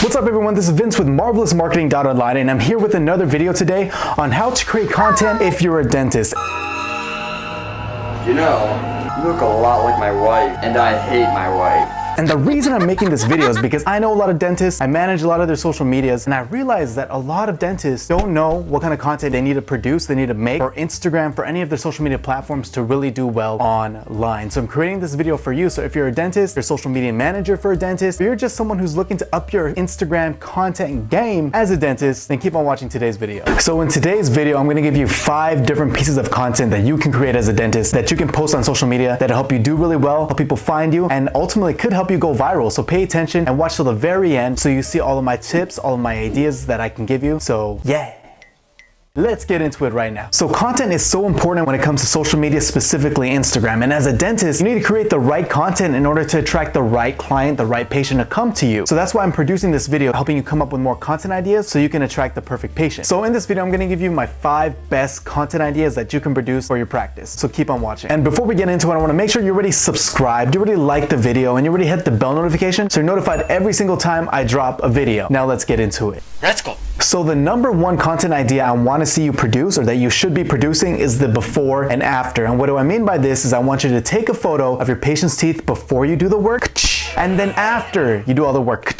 What's up everyone, this is Vince with MarvelousMarketing.online and I'm here with another video today on how to create content if you're a dentist. You know, you look a lot like my wife, and I hate my wife. And the reason I'm making this video is because I know a lot of dentists, I manage a lot of their social medias, and I realize that a lot of dentists don't know what kind of content they need to produce, they need to make for Instagram, for any of their social media platforms to really do well online. So I'm creating this video for you. So if you're a dentist, you're a social media manager for a dentist, or you're just someone who's looking to up your Instagram content game as a dentist, then keep on watching today's video. So in today's video, I'm gonna give you 5 different pieces of content that you can create as a dentist that you can post on social media that'll help you do really well, help people find you, and ultimately could help you go viral. So pay attention and watch till the very end so you see all of my tips, all of my ideas that I can give you. So yeah. Let's get into it right now. So content is so important when it comes to social media, specifically Instagram. And as a dentist, you need to create the right content in order to attract the right client, the right patient to come to you. So that's why I'm producing this video, helping you come up with more content ideas so you can attract the perfect patient. So in this video, I'm gonna give you my 5 best content ideas that you can produce for your practice. So keep on watching. And before we get into it, I wanna make sure you're already subscribed, you already liked the video, and you already hit the bell notification so you're notified every single time I drop a video. Now let's get into it. Let's go. So the number 1 content idea I want to see you produce, or that you should be producing, is the before and after. And what do I mean by this is I want you to take a photo of your patient's teeth before you do the work, and then after you do all the work.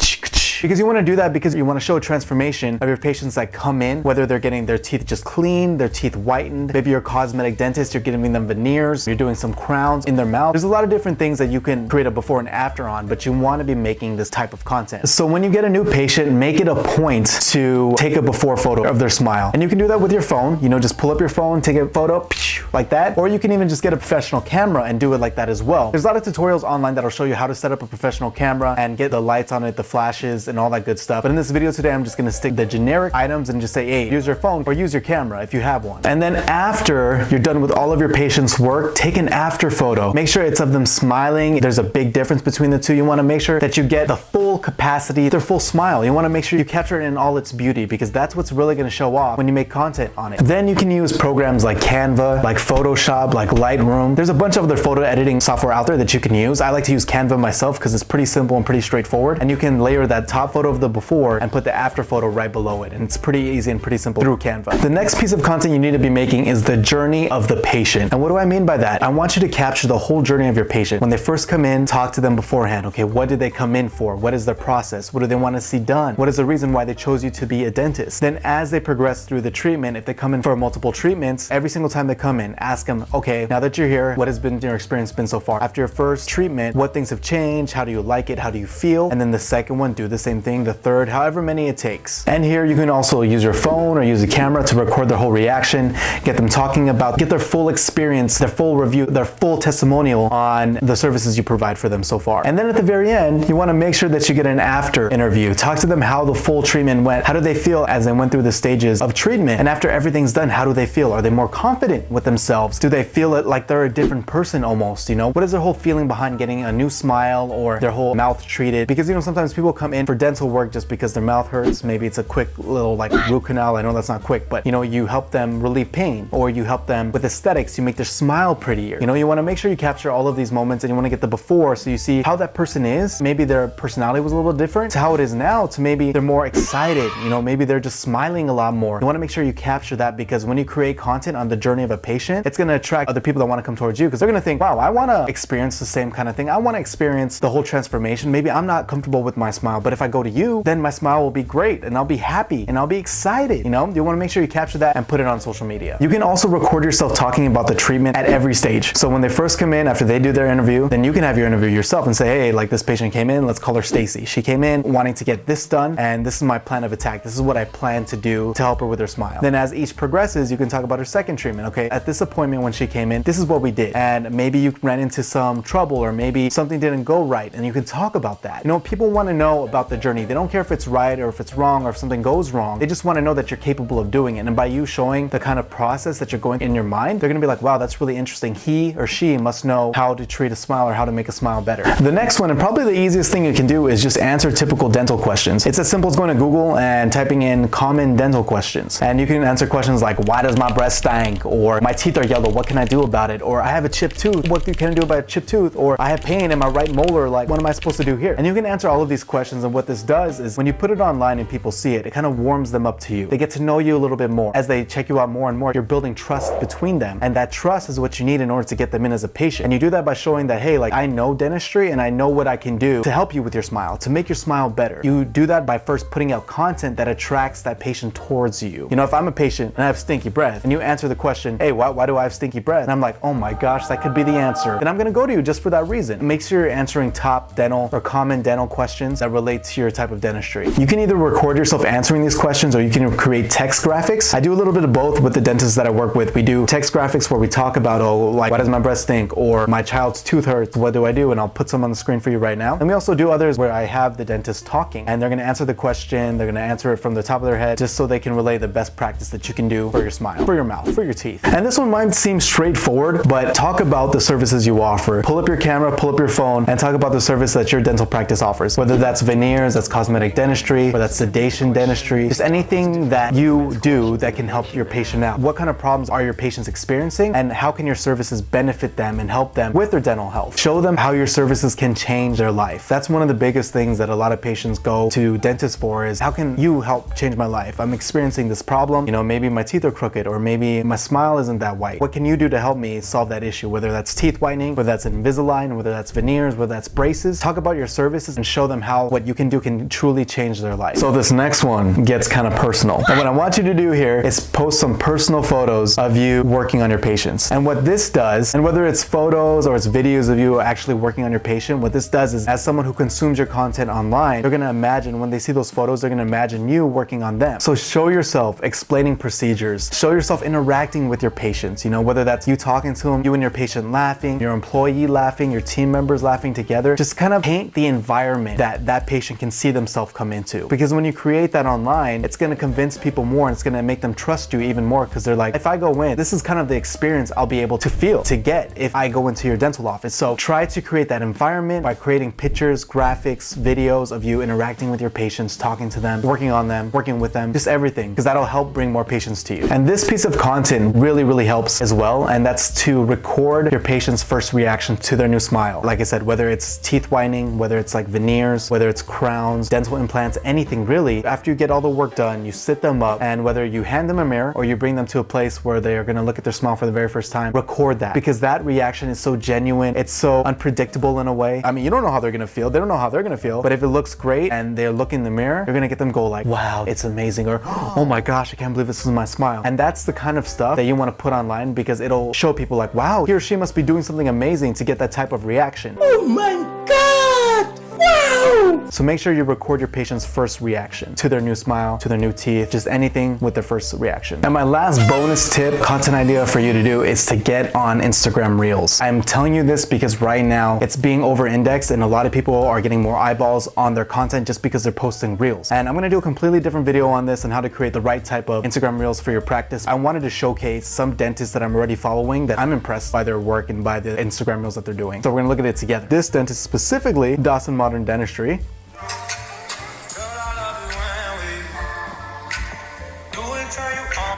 Because you want to do that because you want to show a transformation of your patients that come in, whether they're getting their teeth just cleaned, their teeth whitened, maybe you're a cosmetic dentist, you're giving them veneers, you're doing some crowns in their mouth. There's a lot of different things that you can create a before and after on, but you want to be making this type of content. So when you get a new patient, make it a point to take a before photo of their smile. And you can do that with your phone, you know, just pull up your phone, take a photo like that, or you can even just get a professional camera and do it like that as well. There's a lot of tutorials online that'll show you how to set up a professional camera and get the lights on it, the flashes, and all that good stuff. But in this video today, I'm just gonna stick the generic items and just say, hey, use your phone or use your camera if you have one. And then after you're done with all of your patients' work, take an after photo. Make sure it's of them smiling. There's a big difference between the two. You wanna make sure that you get the full capacity, their full smile. You wanna make sure you capture it in all its beauty because that's what's really gonna show off when you make content on it. Then you can use programs like Canva, like Photoshop, like Lightroom. There's a bunch of other photo editing software out there that you can use. I like to use Canva myself because it's pretty simple and pretty straightforward. And you can layer that top photo of the before and put the after photo right below it. And it's pretty easy and pretty simple through Canva. The next piece of content you need to be making is the journey of the patient. And what do I mean by that? I want you to capture the whole journey of your patient. When they first come in, talk to them beforehand. Okay, what did they come in for? What is their process? What do they want to see done? What is the reason why they chose you to be a dentist? Then as they progress through the treatment, if they come in for multiple treatments, every single time they come in, ask them, okay, now that you're here, what has been your experience been so far? After your first treatment, what things have changed? How do you like it? How do you feel? And then the second one, do the same thing. The third, however many it takes. And here you can also use your phone or use a camera to record their whole reaction, get them talking about, get their full experience, their full review, their full testimonial on the services you provide for them so far. And then at the very end, you want to make sure that you get an after interview. Talk to them how the full treatment went. How do they feel as they went through the stages of treatment? And after everything's done, how do they feel? Are they more confident with themselves? Do they feel it like they're a different person almost? You know, what is their whole feeling behind getting a new smile or their whole mouth treated? Because, you know, sometimes people come in for dental work just because their mouth hurts. Maybe it's a quick little like root canal. I know that's not quick, but you know, you help them relieve pain, or you help them with aesthetics. You make their smile prettier. You know, you want to make sure you capture all of these moments and you want to get the before so you see how that person is. Maybe their personality was a little different to how it is now, to maybe they're more excited. You know, maybe they're just smiling a lot more. You want to make sure you capture that because when you create content on the journey of a patient, it's going to attract other people that want to come towards you because they're going to think, wow, I want to experience the same kind of thing. I want to experience the whole transformation. Maybe I'm not comfortable with my smile, but if I go to you, then my smile will be great and I'll be happy and I'll be excited. You know, you want to make sure you capture that and put it on social media. You can also record yourself talking about the treatment at every stage. So when they first come in, after they do their interview, then you can have your interview yourself and say, hey, like this patient came in, let's call her Stacy. She came in wanting to get this done and this is my plan of attack. This is what I plan to do to help her with her smile. Then as each progresses, you can talk about her second treatment. Okay, at this appointment when she came in, this is what we did. And maybe you ran into some trouble or maybe something didn't go right and you can talk about that. You know, people want to know about the journey. They don't care if it's right or if it's wrong or if something goes wrong. They just want to know that you're capable of doing it. And by you showing the kind of process that you're going in your mind, they're going to be like, wow, that's really interesting. He or she must know how to treat a smile or how to make a smile better. The next one, and probably the easiest thing you can do, is just answer typical dental questions. It's as simple as going to Google and typing in common dental questions. And you can answer questions like, why does my breath stink? Or my teeth are yellow, what can I do about it? Or I have a chipped tooth, what can I do about a chipped tooth? Or I have pain in my right molar, like what am I supposed to do here? And you can answer all of these questions, and what this does is when you put it online and people see it, it kind of warms them up to you. They get to know you a little bit more. As they check you out more and more, you're building trust between them, and that trust is what you need in order to get them in as a patient. And you do that by showing that, hey, like I know dentistry and I know what I can do to help you with your smile, to make your smile better. You do that by first putting out content that attracts that patient towards you. You know, if I'm a patient and I have stinky breath and you answer the question, hey, why do I have stinky breath? And I'm like, oh my gosh, that could be the answer. Then I'm gonna go to you just for that reason. Make sure you're answering top dental or common dental questions that relate to your type of dentistry. You can either record yourself answering these questions or you can create text graphics. I do a little bit of both with the dentists that I work with. We do text graphics where we talk about, oh, like, why does my breath stink? Or my child's tooth hurts, what do I do? And I'll put some on the screen for you right now. And we also do others where I have the dentist talking and they're gonna answer the question, they're gonna answer it from the top of their head, just so they can relay the best practice that you can do for your smile, for your mouth, for your teeth. And this one might seem straightforward, but talk about the services you offer. Pull up your camera, pull up your phone, and talk about the service that your dental practice offers. Whether that's veneers, that's cosmetic dentistry, or that's sedation dentistry, just anything that you do that can help your patient out. What kind of problems are your patients experiencing, and how can your services benefit them and help them with their dental health? Show them how your services can change their life. That's one of the biggest things that a lot of patients go to dentists for, is how can you help change my life? I'm experiencing this problem, you know, maybe my teeth are crooked, or maybe my smile isn't that white. What can you do to help me solve that issue? Whether that's teeth whitening, whether that's Invisalign, whether that's veneers, whether that's braces. Talk about your services and show them how what you can do can truly change their life. So this next one gets kind of personal. And what I want you to do here is post some personal photos of you working on your patients. And what this does, and whether it's photos or it's videos of you actually working on your patient, what this does is, as someone who consumes your content online, they're gonna imagine, when they see those photos, they're gonna imagine you working on them. So show yourself explaining procedures, show yourself interacting with your patients, you know, whether that's you talking to them, you and your patient laughing, your employee laughing, your team members laughing together. Just kind of paint the environment that that patient can see themselves come into. Because when you create that online, it's gonna convince people more, and it's gonna make them trust you even more, because they're like, if I go in, this is kind of the experience I'll be able to feel, to get if I go into your dental office. So try to create that environment by creating pictures, graphics, videos of you interacting with your patients, talking to them, working on them, working with them, just everything, because that'll help bring more patients to you. And this piece of content really, really helps as well, and that's to record your patient's first reaction to their new smile. Like I said, whether it's teeth whitening, whether it's like veneers, whether it's crowns, dental implants, anything really. After you get all the work done, you sit them up, and whether you hand them a mirror or you bring them to a place where they are gonna look at their smile for the very first time, record that, because that reaction is so genuine, it's so unpredictable in a way. I mean, you don't know how they're gonna feel, they don't know how they're gonna feel, but if it looks great and they look in the mirror, you're gonna get them go like, wow, it's amazing, or oh my gosh, I can't believe this is my smile. And that's the kind of stuff that you wanna put online, because it'll show people like, wow, he or she must be doing something amazing to get that type of reaction. Oh my God! Wow! So make sure you record your patient's first reaction to their new smile, to their new teeth, just anything with their first reaction. And my last bonus tip, content idea for you to do, is to get on Instagram Reels. I'm telling you this because right now it's being over-indexed, and a lot of people are getting more eyeballs on their content just because they're posting Reels. And I'm gonna do a completely different video on this and how to create the right type of Instagram Reels for your practice. I wanted to showcase some dentists that I'm already following that I'm impressed by their work and by the Instagram Reels that they're doing. So we're gonna look at it together. This dentist specifically, Dawson Modern Dentistry.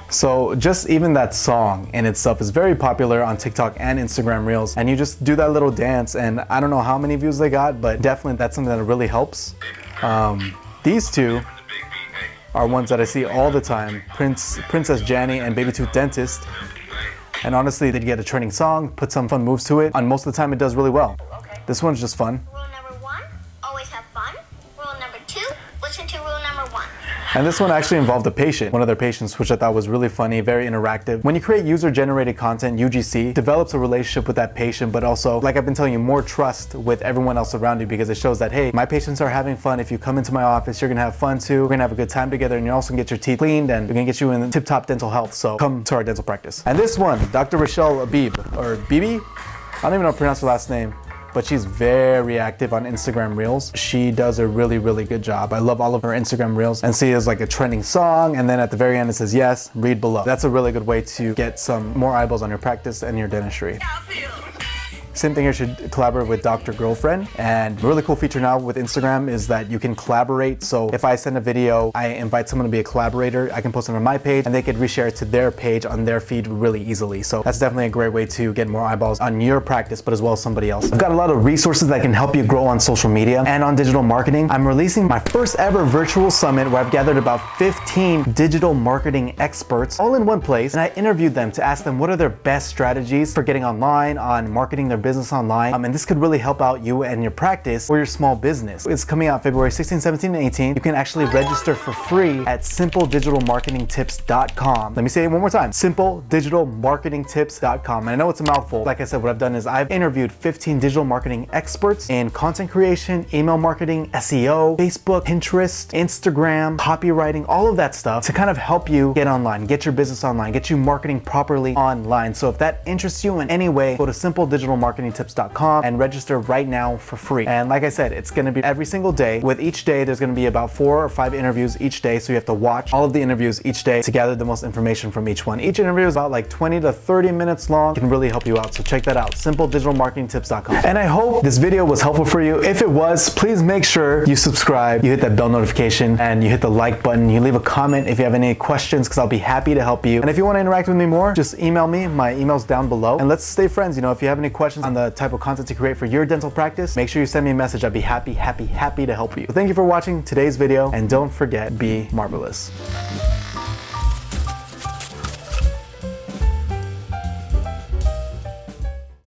So just even that song in itself is very popular on TikTok and Instagram Reels, and you just do that little dance, and I don't know how many views they got, but definitely that's something that really helps. These two are ones that I see all the time, Princess Janny and Baby Tooth Dentist. And honestly, they get a trending song, put some fun moves to it, and most of the time it does really well. Okay. This one's just fun. Rule number 1, always have fun. Rule number 2, listen to rule number 1. And this one actually involved a patient, one of their patients, which I thought was really funny, very interactive. When you create user-generated content, UGC develops a relationship with that patient, but also, like I've been telling you, more trust with everyone else around you, because it shows that, hey, my patients are having fun. If you come into my office, you're gonna have fun too. We're gonna have a good time together, and you're also gonna get your teeth cleaned, and we're gonna get you in tip-top dental health. So come to our dental practice. And this one, Dr. Rochelle Abib, or Bibi? I don't even know how to pronounce her last name, but she's very active on Instagram Reels. She does a really, really good job. I love all of her Instagram Reels, and see it as like a trending song, and then at the very end it says, yes, read below. That's a really good way to get some more eyeballs on your practice and your dentistry. Same thing here, should collaborate with Dr. Girlfriend. And a really cool feature now with Instagram is that you can collaborate. So if I send a video, I invite someone to be a collaborator, I can post it on my page and they could reshare it to their page on their feed really easily. So that's definitely a great way to get more eyeballs on your practice, but as well as somebody else. I've got a lot of resources that can help you grow on social media and on digital marketing. I'm releasing my first ever virtual summit where I've gathered about 15 digital marketing experts all in one place, and I interviewed them to ask them what are their best strategies for getting online, on marketing their business online. And this could really help out you and your practice or your small business. It's coming out February 16, 17, and 18. You can actually register for free at simpledigitalmarketingtips.com. Let me say it one more time, simpledigitalmarketingtips.com. And I know it's a mouthful. Like I said, what I've done is I've interviewed 15 digital marketing experts in content creation, email marketing, SEO, Facebook, Pinterest, Instagram, copywriting, all of that stuff to kind of help you get online, get your business online, get you marketing properly online. So if that interests you in any way, go to simpledigitalmarketingtips.com and register right now for free. And like I said, it's going to be every single day. With each day, there's going to be about 4 or 5 interviews each day. So you have to watch all of the interviews each day to gather the most information from each one. Each interview is about like 20 to 30 minutes long. It can really help you out. So check that out, simpledigitalmarketingtips.com. And I hope this video was helpful for you. If it was, please make sure you subscribe, you hit that bell notification, and you hit the like button. You leave a comment if you have any questions, because I'll be happy to help you. And if you want to interact with me more, just email me. My email's down below. And let's stay friends. You know, if you have any questions on the type of content to create for your dental practice, make sure you send me a message. I'd be happy to help you. So thank you for watching today's video, and don't forget, be marvelous.